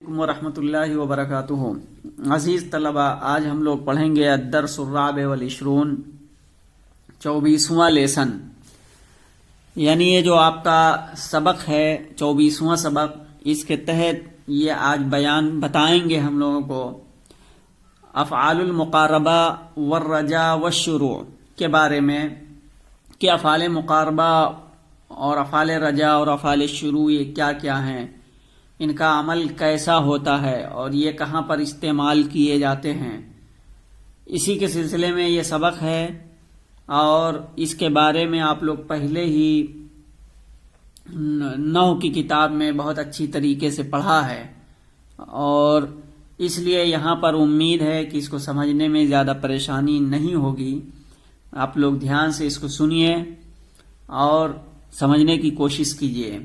علیکم ورحمۃ اللہ وبرکاتہ۔ عزیز طلبہ، آج ہم لوگ پڑھیں گے الدرس الرابع والعشرون، 24واں لیسن، یعنی یہ جو آپ کا سبق ہے 24واں سبق، اس کے تحت یہ آج بتائیں گے ہم لوگوں کو افعال المقاربہ والرجاء والشروع کے بارے میں کہ افعال مقاربہ اور افعال رجاء اور افعال شروع یہ کیا کیا ہیں، ان کا عمل کیسا ہوتا ہے اور یہ کہاں پر استعمال کیے جاتے ہیں۔ اسی کے سلسلے میں یہ سبق ہے اور اس کے بارے میں آپ لوگ پہلے ہی نحو کی کتاب میں بہت اچھی طریقے سے پڑھا ہے، اور اس لیے یہاں پر امید ہے کہ اس کو سمجھنے میں زیادہ پریشانی نہیں ہوگی۔ آپ لوگ دھیان سے اس کو سنیے اور سمجھنے کی کوشش کیجیے۔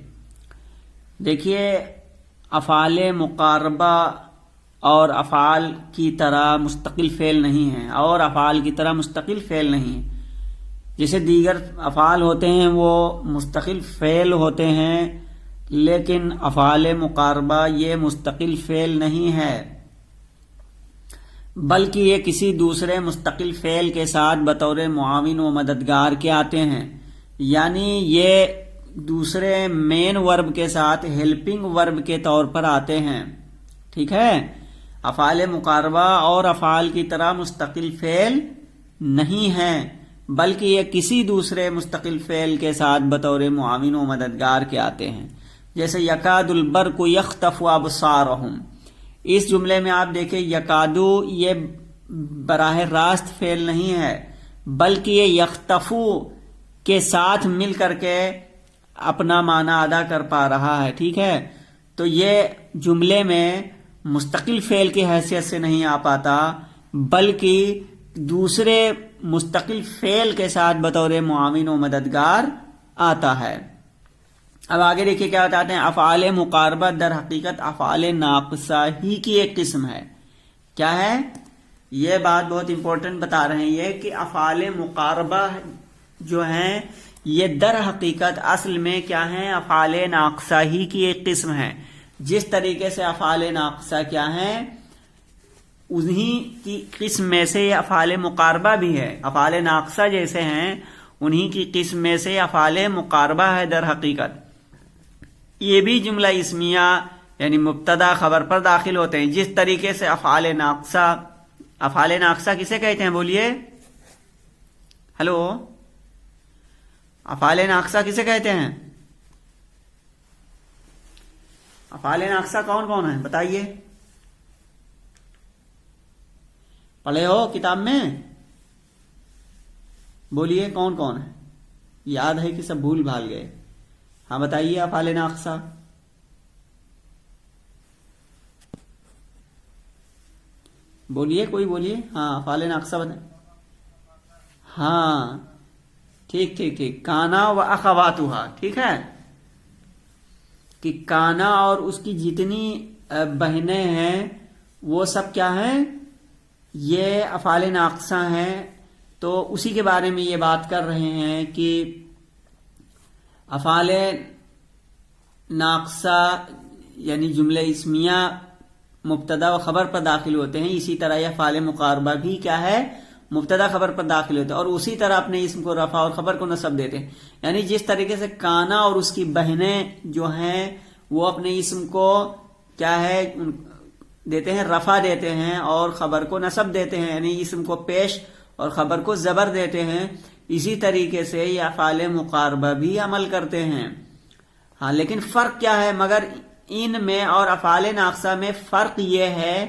دیکھیے، افعال مقاربہ اور افعال کی طرح مستقل فعل نہیں ہیں، اور افعال کی طرح مستقل فعل نہیں ہیں۔ جیسے دیگر افعال ہوتے ہیں وہ مستقل فعل ہوتے ہیں، لیکن افعال مقاربہ یہ مستقل فعل نہیں ہے، بلکہ یہ کسی دوسرے مستقل فعل کے ساتھ بطور معاون و مددگار کے آتے ہیں، یعنی یہ دوسرے مین ورب کے ساتھ ہیلپنگ ورب کے طور پر آتے ہیں۔ ٹھیک ہے، افعال مقاربہ اور افعال کی طرح مستقل فعل نہیں ہیں، بلکہ یہ کسی دوسرے مستقل فعل کے ساتھ بطور معاون و مددگار کے آتے ہیں۔ جیسے یکاد البرق یخطف ابصارہم، اس جملے میں آپ دیکھیں یکادو یہ براہ راست فعل نہیں ہے، بلکہ یہ یخطفو کے ساتھ مل کر کے اپنا معنی ادا کر پا رہا ہے۔ ٹھیک ہے، تو یہ جملے میں مستقل فعل کی حیثیت سے نہیں آ پاتا، بلکہ دوسرے مستقل فعل کے ساتھ بطور معاون و مددگار آتا ہے۔ اب آگے دیکھیے کیا بتاتے ہیں، افعال مقاربہ در حقیقت افعال ناقصہ ہی کی ایک قسم ہے۔ کیا ہے یہ بات بہت امپورٹنٹ بتا رہے ہیں یہ کہ افعال مقاربہ جو ہیں یہ در حقیقت اصل میں کیا ہیں، افعال ناقصہ ہی کی ایک قسم ہے۔ جس طریقے سے افعال ناقصہ کیا ہیں انہی کی قسم میں سے یہ افعال مقاربہ بھی ہے، افعال ناقصہ جیسے ہیں انہی کی قسم میں سے افعال مقاربہ ہے در حقیقت۔ یہ بھی جملہ اسمیہ یعنی مبتدا خبر پر داخل ہوتے ہیں، جس طریقے سے افعال ناقصہ کسے کہتے ہیں، بولیے، ہلو، افعال ناقصہ کسے کہتے ہیں؟ افعال ناقصہ کون کون ہیں بتائیے، پڑھے ہو کتاب میں؟ بولیے کون کون ہے، یاد ہے کہ سب بھول بھال گئے؟ ہاں بتائیے افعال ناقصہ۔ بولیے، کوئی بولیے، ہاں افعال ناقصہ بتائیں۔ ہاں ٹھیک ٹھیک ٹھیک، کانا و اخواتھا، ٹھیک ہے، کہ کانا اور اس کی جتنی بہنیں ہیں وہ سب کیا ہیں، یہ افعال ناقصہ ہیں۔ تو اسی کے بارے میں یہ بات کر رہے ہیں کہ افعال ناقصہ یعنی جملے اسمیہ مبتدا و خبر پر داخل ہوتے ہیں، اسی طرح یہ افعال مقاربہ بھی کیا ہے، مبتدا خبر پر داخل ہوتے ہیں، اور اسی طرح اپنے اسم کو رفع اور خبر کو نصب دیتے ہیں۔ یعنی جس طریقے سے کانا اور اس کی بہنیں جو ہیں وہ اپنے اسم کو کیا ہے دیتے ہیں، رفع دیتے ہیں اور خبر کو نصب دیتے ہیں، یعنی اسم کو پیش اور خبر کو زبر دیتے ہیں، اسی طریقے سے یہ افعال مقاربہ بھی عمل کرتے ہیں۔ ہاں لیکن فرق کیا ہے، مگر ان میں اور افعال ناقصہ میں فرق یہ ہے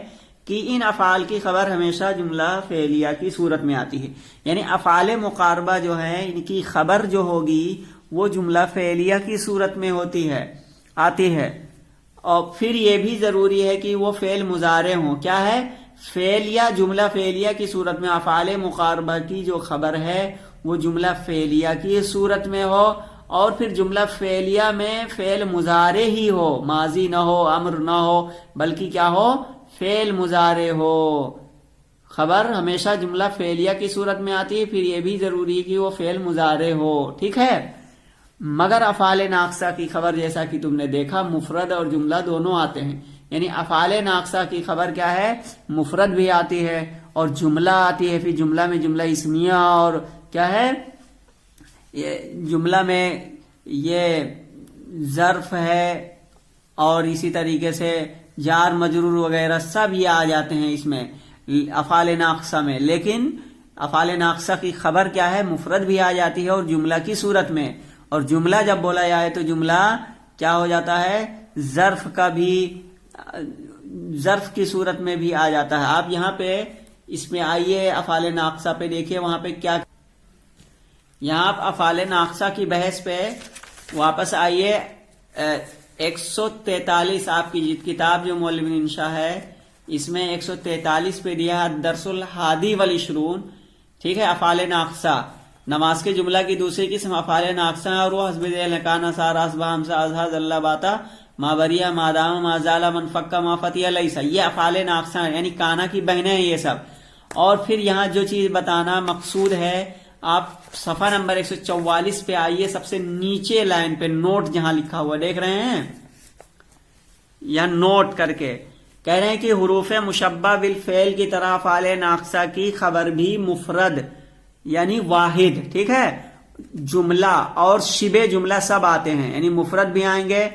کہ ان افعال کی خبر ہمیشہ جملہ فعلیہ کی صورت میں آتی ہے، یعنی افعال مقاربہ جو ہے ان کی خبر جو ہوگی وہ جملہ فعلیہ کی صورت میں آتی ہے، اور پھر یہ بھی ضروری ہے کہ وہ فعل مضارع ہوں۔ کیا ہے، فعل یا جملہ فعلیہ کی صورت میں افعال مقاربہ کی جو خبر ہے وہ جملہ فعلیہ کی صورت میں ہو، اور پھر جملہ فعلیہ میں فعل مضارع ہی ہو، ماضی نہ ہو، امر نہ ہو، بلکہ کیا ہو، فعل مضارع ہو۔ خبر ہمیشہ جملہ فعلیہ کی صورت میں آتی ہے، پھر یہ بھی ضروری ہے کہ وہ فعل مضارع ہو۔ ٹھیک ہے، مگر افعال ناقصہ کی خبر جیسا کہ تم نے دیکھا مفرد اور جملہ دونوں آتے ہیں، یعنی افعال ناقصہ کی خبر کیا ہے؟ مفرد بھی آتی ہے اور جملہ آتی ہے، پھر جملہ میں جملہ اسمیہ اور کیا ہے، جملہ میں یہ ظرف ہے اور اسی طریقے سے جار مجرور وغیرہ سب یہ آ جاتے ہیں اس میں افعال ناقصہ میں. لیکن افعال ناقصہ کی خبر کیا ہے؟ مفرد بھی آ جاتی ہے اور جملہ کی صورت میں. اور جملہ جب بولا جائے تو جملہ کیا ہو جاتا ہے؟ ظرف کا بھی، ظرف کی صورت میں بھی آ جاتا ہے. آپ یہاں پہ اس میں آئیے افعال ناقصہ پہ دیکھیے وہاں پہ کیا، یہاں آپ افعال ناقصہ کی بحث پہ واپس آئیے. 143 آپ کی کتاب جو مولوی انشا ہے اس میں 143 پہ دیا ہے درس الحادی والعشرون. ٹھیک ہے، افعال ناقصہ نماز کے جملہ کی دوسری قسم افعال ناقصہ ہے اور وہ حسب ذیل کانا سارا اسبہ ہمسا ازہا ذلہ باتا ما بریا ما دام ما زالا من فکا ما فتیا لیسا، یہ افعال ناقصہ ہیں یعنی کانا کی بہنیں ہیں یہ سب. اور پھر یہاں جو چیز بتانا مقصود ہے، آپ صفحہ نمبر 144 پہ آئیے، سب سے نیچے لائن پہ نوٹ جہاں لکھا ہوا دیکھ رہے ہیں، یا نوٹ کر کے کہہ رہے ہیں کہ حروف مشبہ بالفعل کی طرح افعال ناقصہ کی خبر بھی مفرد یعنی واحد، ٹھیک ہے، جملہ اور شبہ جملہ سب آتے ہیں، یعنی مفرد بھی آئیں گے،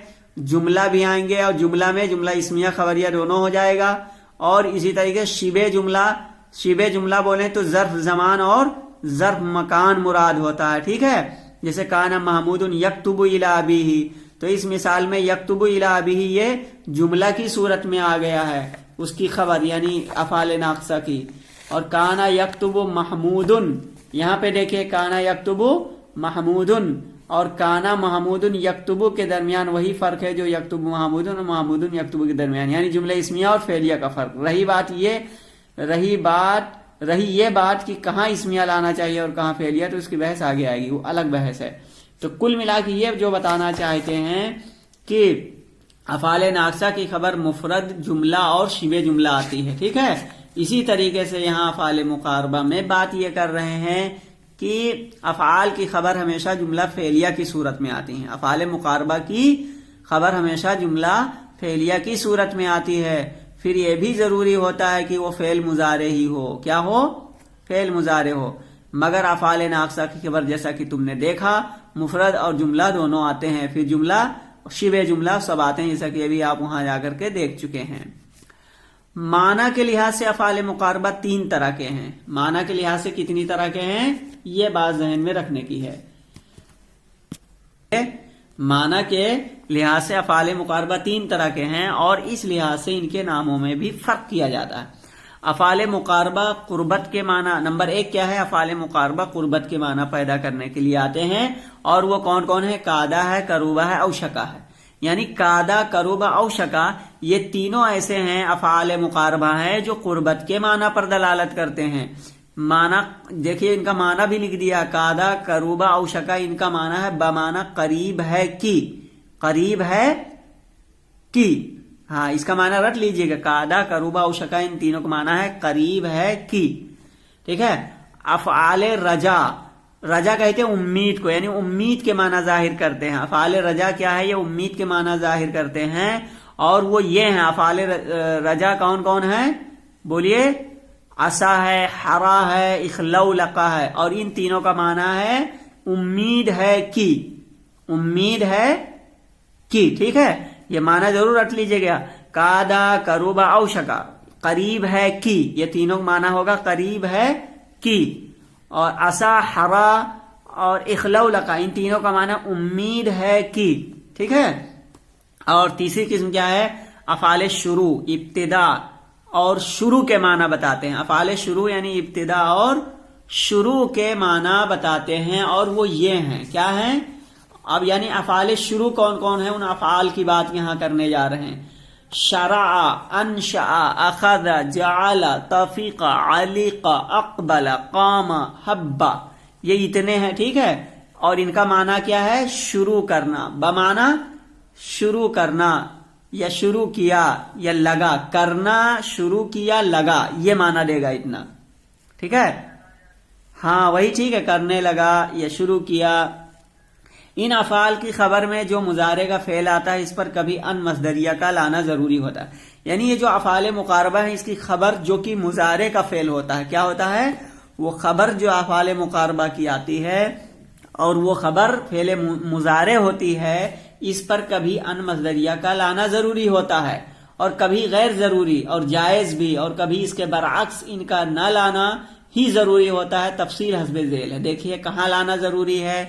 جملہ بھی آئیں گے، اور جملہ میں جملہ اسمیہ خبریہ دونوں ہو جائے گا. اور اسی طریقے شبہ جملہ بولیں تو ظرف زمان اور ظرف مکان مراد ہوتا ہے. ٹھیک ہے، جیسے کانا محمود یکتب الی ابیہ، تو اس مثال میں یکتب الی ابیہ یہ جملہ کی صورت میں آ گیا ہے، اس کی خبر یعنی افعال ناقصہ کی. اور کانا یکتب محمود، یہاں پہ دیکھیں کانا یکتب محمود اور کانا محمود یکتب کے درمیان وہی فرق ہے جو یکتب محمود اور محمود یکتب کے درمیان، یعنی جملہ اسمیہ اور فعلیہ کا فرق. رہی یہ بات کہ کہاں اسمیہ لانا چاہیے اور کہاں فعلیہ، تو اس کی بحث آگے آئے گی، وہ الگ بحث ہے. تو کل ملا کے یہ جو بتانا چاہتے ہیں کہ افعال ناقصہ کی خبر مفرد، جملہ اور شبہ جملہ آتی ہے. ٹھیک ہے، اسی طریقے سے یہاں افعال مقاربہ میں بات یہ کر رہے ہیں کہ افعال کی خبر ہمیشہ جملہ فعلیہ کی صورت میں آتی ہیں. افعال مقاربہ کی خبر ہمیشہ جملہ فعلیہ کی صورت میں آتی ہے. پھر یہ بھی ضروری ہوتا ہے کہ وہ فعل مضارع ہی ہو. کیا ہو؟ فعل مضارع ہو. مگر افعال ناقصہ کی خبر جیسا کہ تم نے دیکھا مفرد اور جملہ دونوں آتے ہیں، پھر جملہ شبہ جملہ سب آتے ہیں، جیسا کہ ابھی آپ وہاں جا کر کے دیکھ چکے ہیں. معنی کے لحاظ سے افعال مقاربہ 3 طرح کے ہیں. معنی کے لحاظ سے کتنی طرح کے ہیں یہ بات ذہن میں رکھنے کی ہے. معنی کے لحاظ سے افعال مقاربہ 3 طرح کے ہیں اور اس لحاظ سے ان کے ناموں میں بھی فرق کیا جاتا ہے. افعال مقاربہ قربت کے معنی، نمبر 1 کیا ہے؟ افعال مقاربہ قربت کے معنی پیدا کرنے کے لیے آتے ہیں، اور وہ کون کون ہے؟ کادا ہے، کروبہ ہے، اوشکا ہے. یعنی کادا، کروبہ، اوشکا یہ تینوں ایسے ہیں افعال مقاربہ ہیں جو قربت کے معنی پر دلالت کرتے ہیں. معنی دیکھیے ان کا معنی بھی لکھ دیا، کادا، کروبہ، اوشکا، ان کا معنی ہے بمعنی قریب ہے کی، قریب ہے کی. ہاں، اس کا معنی رٹ لیجئے گا، کادا، کروبہ، اوشکا ان تینوں کا معنی ہے قریب ہے کی. ٹھیک ہے. افعال رجا، رجا کہتے ہیں امید کو، یعنی امید کے معنی ظاہر کرتے ہیں. افعال رجا کیا ہے؟ یہ امید کے معنی ظاہر کرتے ہیں، اور وہ یہ ہیں افعال رجا کون کون ہیں؟ بولیے. عسا ہے، حرا ہے، اخلولقا ہے، اور ان تینوں کا معنی ہے امید ہے کی، امید ہے کی. ٹھیک ہے، یہ معنی ضرور رکھ لیجئے گا. کادا، کروبا، اوشکا قریب ہے کی، یہ تینوں کا معنی ہوگا قریب ہے کی. اور عسا، حرا اور اخلولقا ان تینوں کا معنی امید ہے کی. ٹھیک ہے. اور تیسری قسم کیا ہے؟ افعال شروع، ابتدا اور شروع کے معنی بتاتے ہیں. افعال شروع یعنی ابتدا اور شروع کے معنی بتاتے ہیں، اور وہ یہ ہیں، کیا ہیں؟ اب یعنی افعال شروع کون کون ہیں، ان افعال کی بات یہاں کرنے جا رہے ہیں. شرع، انشأ، اخذ، جعل، طفق، علق، اقبل، قام، حب، یہ اتنے ہیں. ٹھیک ہے. اور ان کا معنی کیا ہے؟ شروع کرنا، بمعنی شروع کرنا، یا شروع کیا، یا لگا، کرنا، شروع کیا، لگا، یہ معنی دے گا اتنا. ٹھیک ہے. ہاں وہی ٹھیک ہے، کرنے لگا یا شروع کیا. ان افعال کی خبر میں جو مضارع کا فعل آتا ہے اس پر کبھی ان مصدریہ کا لانا ضروری ہوتا ہے. یعنی یہ جو افعال مقاربہ ہے اس کی خبر جو کہ مضارع کا فعل ہوتا ہے، کیا ہوتا ہے؟ وہ خبر جو افعال مقاربہ کی آتی ہے اور وہ خبر فعل مضارع ہوتی ہے، اس پر کبھی ان مصدریہ کا لانا ضروری ہوتا ہے اور کبھی غیر ضروری اور جائز بھی، اور کبھی اس کے برعکس ان کا نہ لانا ہی ضروری ہوتا ہے. تفصیل حسب ذیل ہے. دیکھیے کہاں لانا ضروری ہے،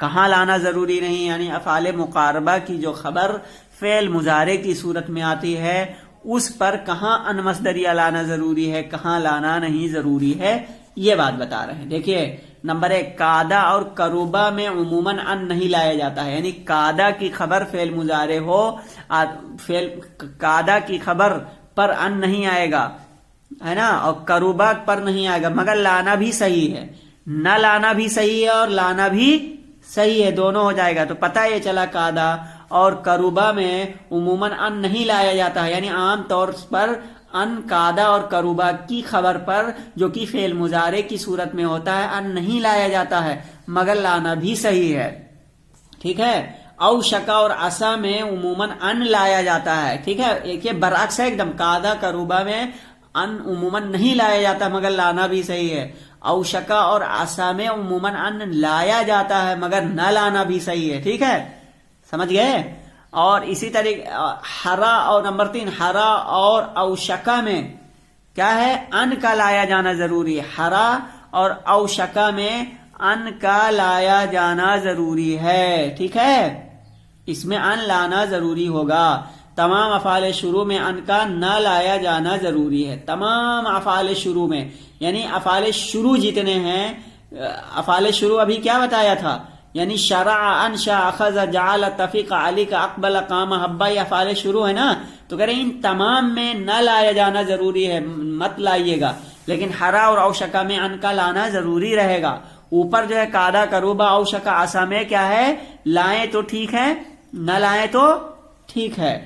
کہاں لانا ضروری نہیں. یعنی افعال مقاربہ کی جو خبر فعل مضارع کی صورت میں آتی ہے اس پر کہاں ان مصدریہ لانا ضروری ہے، کہاں لانا نہیں ضروری ہے، یہ بات بتا رہے ہیں. دیکھیے نمبر 1، قادہ اور قروبہ میں عموماً ان نہیں لایا جاتا ہے. یعنی قادہ کی خبر فعل مضارع ہو، قادہ کی خبر پر ان نہیں آئے گا، ہے نا، اور قروبہ پر نہیں آئے گا، مگر لانا بھی صحیح ہے. نہ لانا بھی صحیح ہے اور لانا بھی صحیح ہے، دونوں ہو جائے گا. تو پتہ یہ چلا قادہ اور قروبہ میں عموماً ان نہیں لایا جاتا ہے. یعنی عام طور پر ان قادہ اور قروبہ کی خبر پر جو کہ فعل مضارع کی صورت میں ہوتا ہے ان نہیں لایا جاتا ہے، مگر لانا بھی صحیح ہے. ٹھیک ہے. او شکا اور عصا میں عموماً ان لایا جاتا ہے. ٹھیک ہے. ایک یہ برعکس ہے ایک دم، قادہ قروبہ میں ان عموماً نہیں لایا جاتا مگر لانا بھی صحیح ہے. او شکا اور عصا میں عموماً ان لایا جاتا ہے مگر نہ لانا بھی صحیح ہے. ٹھیک ہے، سمجھ گئے. اور اسی طریقے ہرا اور نمبر 3، ہرا اور اوشکا میں کیا ہے؟ ان کا لایا جانا ضروری ہے. ہرا اور اوشکا میں ان کا لایا جانا ضروری ہے. ٹھیک ہے، اس میں ان لانا ضروری ہوگا. تمام افعال شروع میں ان کا نہ لایا جانا ضروری ہے. تمام افعال شروع میں، یعنی افعال شروع جتنے ہیں، افعال شروع ابھی کیا بتایا تھا؟ یعنی شرع، انشا، اخذ، جعل، تفیق، علی کا، اقبل، قام، حبا، یہ افعال شروع ہے نا. تو کہہ رہے ہیں ان تمام میں نہ لایا جانا ضروری ہے، مت لائیے گا. لیکن ہرا اور اوشکا میں ان کا لانا ضروری رہے گا. اوپر جو ہے قادہ، قروبہ، اوشکا، عصا میں کیا ہے؟ لائیں تو ٹھیک ہے، نہ لائیں تو ٹھیک ہے.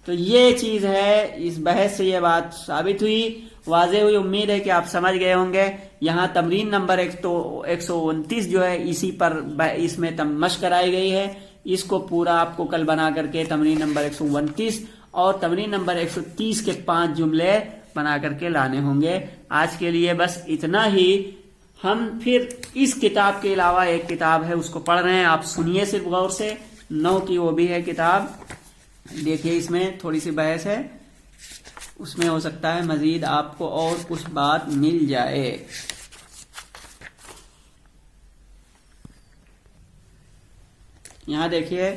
تو یہ چیز ہے، اس بحث سے یہ بات ثابت ہوئی، واضح ہوئی. امید ہے کہ آپ سمجھ گئے ہوں گے. یہاں تمرین نمبر 129 جو ہے اسی پر اس میں مشق کرائی گئی ہے. اس کو پورا آپ کو کل بنا کر کے تمرین نمبر 129 اور تمرین نمبر 130 کے 5 جملے بنا کر کے لانے ہوں گے. آج کے لیے بس اتنا ہی. ہم پھر اس کتاب کے علاوہ ایک کتاب ہے اس کو پڑھ رہے ہیں، آپ سنیے صرف غور سے. 9 کی وہ بھی ہے کتاب. دیکھیے اس میں تھوڑی سی بحث ہے، اس میں ہو سکتا ہے مزید آپ کو اور کچھ بات مل جائے. یہاں دیکھیے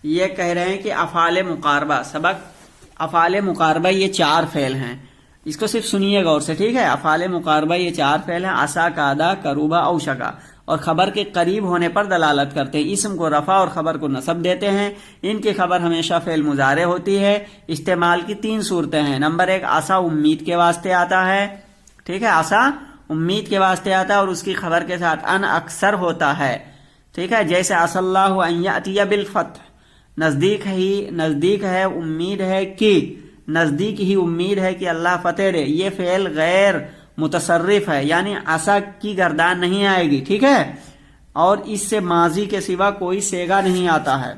یہ کہہ رہے ہیں کہ افعال مقاربہ، سبق افعال مقاربہ یہ 4 فعل ہیں. اس کو صرف سنیے غور سے، ٹھیک ہے. افعال مقاربہ یہ 4 فعل ہیں، عصا، قادہ، قروبہ، اوشکا، اور خبر کے قریب ہونے پر دلالت کرتے ہیں. اسم کو رفع اور خبر کو نصب دیتے ہیں. ان کی خبر ہمیشہ فعل مضارع ہوتی ہے. استعمال کی 3 صورتیں ہیں. نمبر 1، عصا امید کے واسطے آتا ہے. ٹھیک ہے، عصا امید کے واسطے آتا ہے اور اس کی خبر کے ساتھ ان اکثر ہوتا ہے. ٹھیک ہے، جیسے عسى اللہ ان یأتی بالفتح، نزدیک ہے، امید ہے کہ، نزدیک ہی امید ہے کہ اللہ فتح دے. یہ فعل غیر متصرف ہے، یعنی عصا کی گردان نہیں آئے گی. ٹھیک ہے، اور اس سے ماضی کے سوا کوئی سیگا نہیں آتا ہے.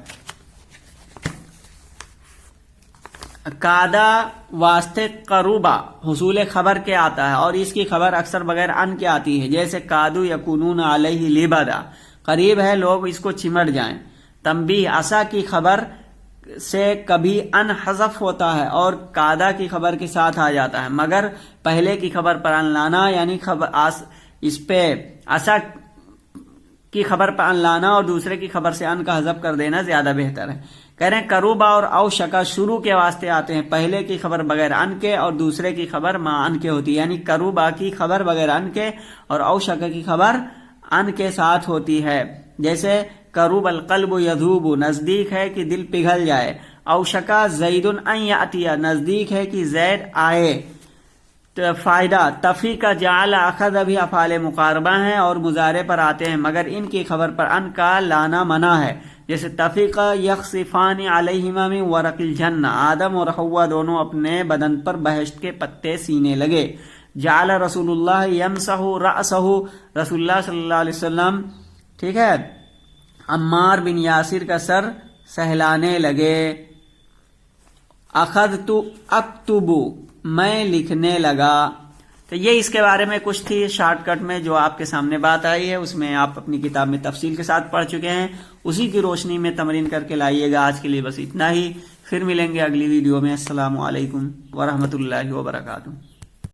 قادہ واسطے قروبہ حصول خبر کے آتا ہے اور اس کی خبر اکثر بغیر ان کے آتی ہے. جیسے قادو یکونون علیہ لبدا، قریب ہے لوگ اس کو چمٹ جائیں. تنبیہ، عصا کی خبر سے کبھی ان حذف ہوتا ہے اور قادہ کی خبر کے ساتھ آ جاتا ہے، مگر پہلے کی خبر پر ان لانا، یعنی اس پہ عصا کی خبر پر ان لانا اور دوسرے کی خبر سے ان کا حذف کر دینا زیادہ بہتر ہے. کہہ رہے ہیں قروبہ اور اوشکا شروع کے واسطے آتے ہیں، پہلے کی خبر بغیر ان کے اور دوسرے کی خبر ما ان کے ہوتی ہے. یعنی قروبہ کی خبر بغیر ان کے اور اوشکا کی خبر ان کے ساتھ ہوتی ہے. جیسے قروب القلب یذوب، نزدیک ہے کہ دل پگھل جائے. اوشکا زید ان یأتی، نزدیک ہے کہ زید آئے. فائدہ، تفی کا جعل، اخذ بھی افعال مقاربہ ہیں اور مضارع پر آتے ہیں مگر ان کی خبر پر ان کا لانا منع ہے. جیسے تفیق یخصفان علیہما من ورق الجنہ، آدم اور حوا دونوں اپنے بدن پر بہشت کے پتے سینے لگے. جعل رسول اللہ یمسح رأسہ، رسول اللہ صلی اللہ علیہ وسلم، ٹھیک ہے، عمار بن یاسر کا سر سہلانے لگے. اخذت اکتب، میں لکھنے لگا. تو یہ اس کے بارے میں کچھ تھی شارٹ کٹ میں جو آپ کے سامنے بات آئی ہے، اس میں آپ اپنی کتاب میں تفصیل کے ساتھ پڑھ چکے ہیں. اسی کی روشنی میں تمرین کر کے لائیے گا. آج کے لیے بس اتنا ہی، پھر ملیں گے اگلی ویڈیو میں. السلام علیکم ورحمۃ اللہ وبرکاتہ.